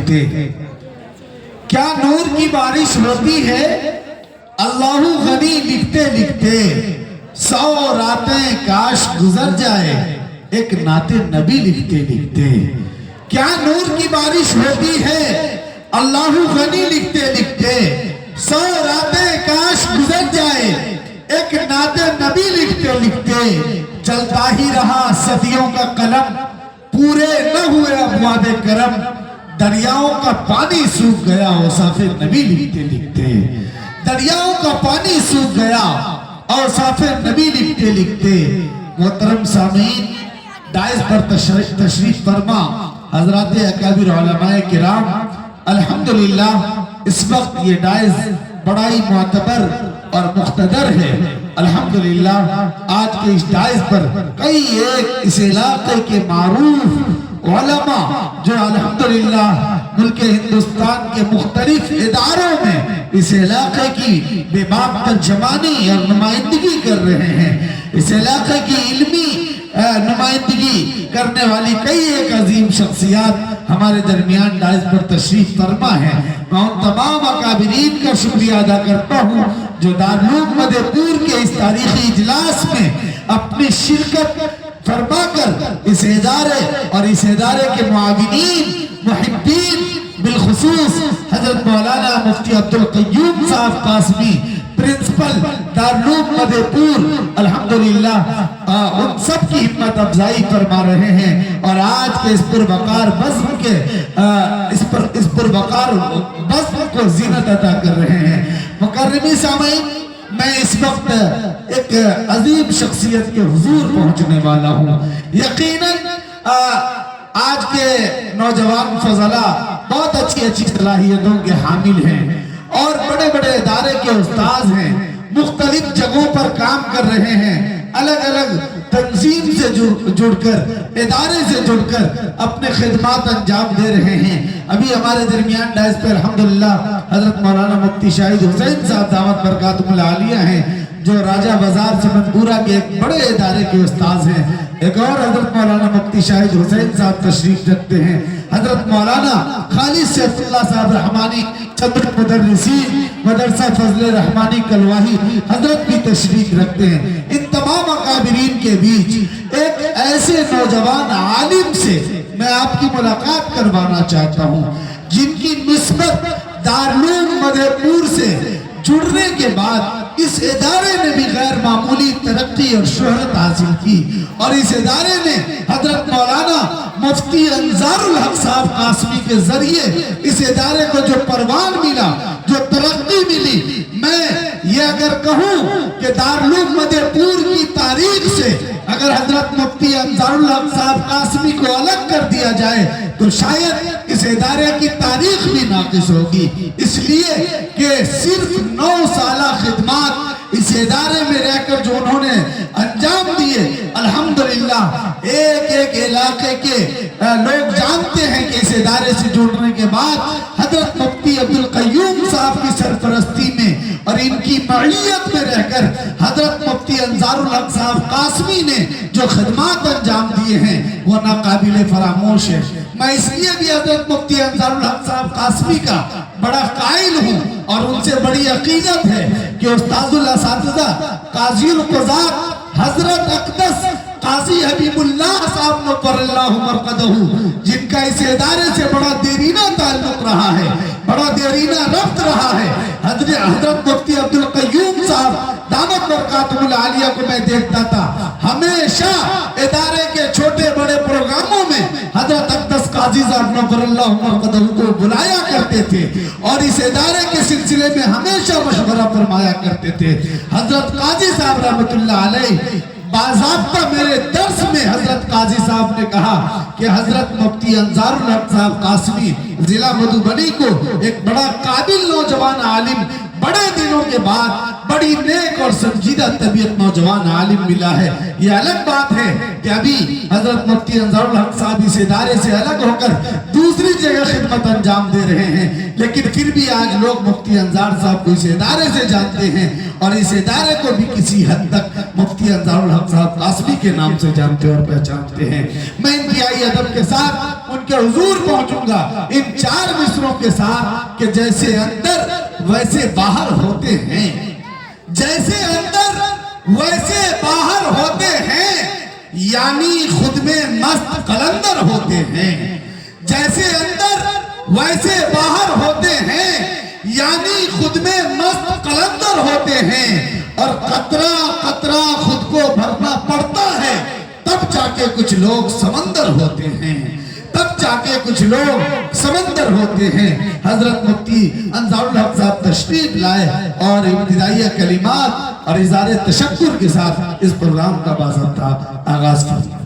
لکھتے کیا نور کی بارش ہوتی ہے اللہ غنی لکھتے لکھتے 100 راتیں کاش گزر جائے ایک نعت نبی لکھتے لکھتے کیا نور کی بارش ہوتی ہے اللہ غنی لکھتے لکھتے 100 راتیں کاش گزر جائے ایک نعت نبی لکھتے لکھتے چلتا ہی رہا صدیوں کا قلم پورے نہ ہوئے ابواب کرم دریاؤں کا پانی سوکھ گیا اوصاف نبی لکھتے لکھتے دریاؤں کا پانی سوکھ گیا اوصاف نبی لکھتے لکھتے محترم سامعین دائز پر تشریف فرما حضرات اکابر علماء کرام الحمدللہ اس وقت یہ دائز بڑا ہی معتبر اور مقتدر ہے الحمدللہ آج کے اس دائز پر کئی ایک اس علاقے کے معروف علماء جو الحمدللہ ملک ہندوستان کے مختلف اداروں میں اس علاقے کی بے باک ترجمانی اور نمائندگی کر رہے ہیں اس علاقے کی علمی نمائندگی کرنے والی کئی ایک عظیم شخصیات ہمارے درمیان دائز پر تشریف فرما ہے میں ان تمام اکابرین کا شکریہ ادا کرتا ہوں جو دارالعلوم مدھے پور کے اس تاریخی اجلاس میں اپنی شرکت فرما کر اس ادارے اور اس ادارے کے معاونین محبین بالخصوص حضرت مولانا مفتی عبدالقیوم صاحب قاسمی پرنسپل دارالعلوم مدھے پور الحمدللہ ان سب کی ہمت افزائی فرما رہے ہیں اور آج کے اس پروقار بزم کے اس پروقار بزم کو زینت عطا کر رہے ہیں مکرمی سامعین میں اس وقت ایک عظیم شخصیت کے حضور پہنچنے والا ہوں یقیناً آج کے نوجوان فضلہ بہت اچھی صلاحیتوں کے حامل ہیں اور بڑے بڑے ادارے کے استاذ ہیں مختلف جگہوں پر کام کر رہے ہیں الگ الگ تنظیم سے جڑ کر ادارے سے جڑ کر اپنے خدمات انجام دے رہے ہیں ابھی ہمارے درمیان دائز پہ الحمدللہ حضرت مولانا مفتی شاہد حسین صاحب دعوت برکاتہم العالیہ ہیں جو راجہ بازار سے منپورہ کے ایک بڑے ادارے کے استاذ ہیں ایک اور حضرت مولانا مفتی شاہد حسین صاحب تشریف رکھتے ہیں حضرت مولانا خالد سیف اللہ صاحب رحمانی صدر مدرسین مدرسہ فضل رحمانی کلواہی حضرت بھی تشریف رکھتے ہیں ان تمام اکابرین کے بیچ ایک ایسے نوجوان عالم سے میں آپ کی ملاقات کروانا چاہتا ہوں جن کی نسبت دارالعلوم مدھے پور سے جڑنے کے بعد اس ادارے نے بھی غیر معمولی ترقی اور شہرت حاصل کی اور اس ادارے نے حضرت مولانا مفتی انظار الحق صاحب قاسمی کے ذریعے اس ادارے کو جو پروان ملا جو ترقی ملی میں یہ اگر کہوں کہ دارالعلوم مدھے پور کی تاریخ سے اگر حضرت مفتی انظار الحق صاحب قاسمی کو الگ کر دیا جائے تو شاید اس ادارے کی تاریخ بھی ناقص ہوگی اس لیے کہ صرف 9 سالہ خدمات اس ادارے میں رہ کر جو انہوں نے انجام دیے الحمدللہ ایک ایک علاقے کے لوگ جانتے ہیں کہ اس ادارے سے جڑنے کے بعد حضرت مفتی عبدالقیوم صاحب کی سرپرستی میں اور ان کی معیت میں رہ کر حضرت مفتی انظار الحق صاحب قاسمی نے جو خدمات انجام دیے ہیں وہ ناقابل فراموش ہے میں اس لیے بھی حضرت مفتی انظار الحق صاحب قاسمی کا بڑا قائل ہوں اور ان سے بڑی عقیدت ہے کہ استاذ الاساتذہ قاضی القضات حضرت اقدس قاضی حبیب اللہ صاحب نور اللہ مرقدہ جن کا اس ادارے سے بڑا دیرینہ تعلق رہا ہے بڑا دیرینہ ربط رہا ہے حضرت مفتی عبدالقیوم صاحب دعوت برکاتہم العالیہ کو میں دیکھتا تھا ہمیشہ ادارے کے چھوٹے بڑے پروگراموں میں حضرت اقدس قاضی صاحب نور اللہ مرقدہ کو بلایا کرتے تھے اور اس ادارے کے سلسلے میں ہمیشہ مشورہ فرمایا کرتے تھے حضرت قاضی صاحب رحمت اللہ علیہ باضابطہ میرے درس میں حضرت قاضی صاحب نے کہا کہ حضرت مفتی انظار الحق صاحب قاسمی ضلع مدھوبنی کو ایک بڑا قابل نوجوان عالم بڑے دنوں کے بعد بڑی نیک اور سنجیدہ طبیعت نوجوان عالم ملا ہے یہ الگ بات ہے کہ ابھی حضرت مفتی انظار الحق صاحب اس ادارے سے الگ ہو کر دوسری جگہ خدمت انجام دے رہے ہیں لیکن پھر بھی آج لوگ مفتی انظار صاحب کو اس ادارے سے جانتے ہیں اور اس ادارے کو بھی کسی حد تک مفتی انظار الحق صاحب قاسمی کے نام سے جانتے اور پہچانتے ہیں میں انتہائی ادب کے ساتھ ان کے حضور پہنچوں گا ان 4 مصروں کے ساتھ کہ جیسے اندر ویسے باہر ہوتے ہیں، جیسے اندر ویسے باہر ہوتے ہیں، یعنی خود میں مست قلندر ہوتے ہیں، جیسے اندر ویسے باہر ہوتے ہیں، یعنی خود میں مست قلندر ہوتے ہیں، اور قطرہ قطرہ خود کو بھرنا پڑتا ہے، تب جا کے کچھ لوگ سمندر ہوتے ہیں، تب جا کے کچھ لوگ سمندر ہوتے ہیں۔ حضرت مفتی انصار الحق صاحب تشریف لائے اور ابتدائیہ کلمات اور اظہار تشکر کے ساتھ اس پروگرام کا باضابطہ آغاز کیا۔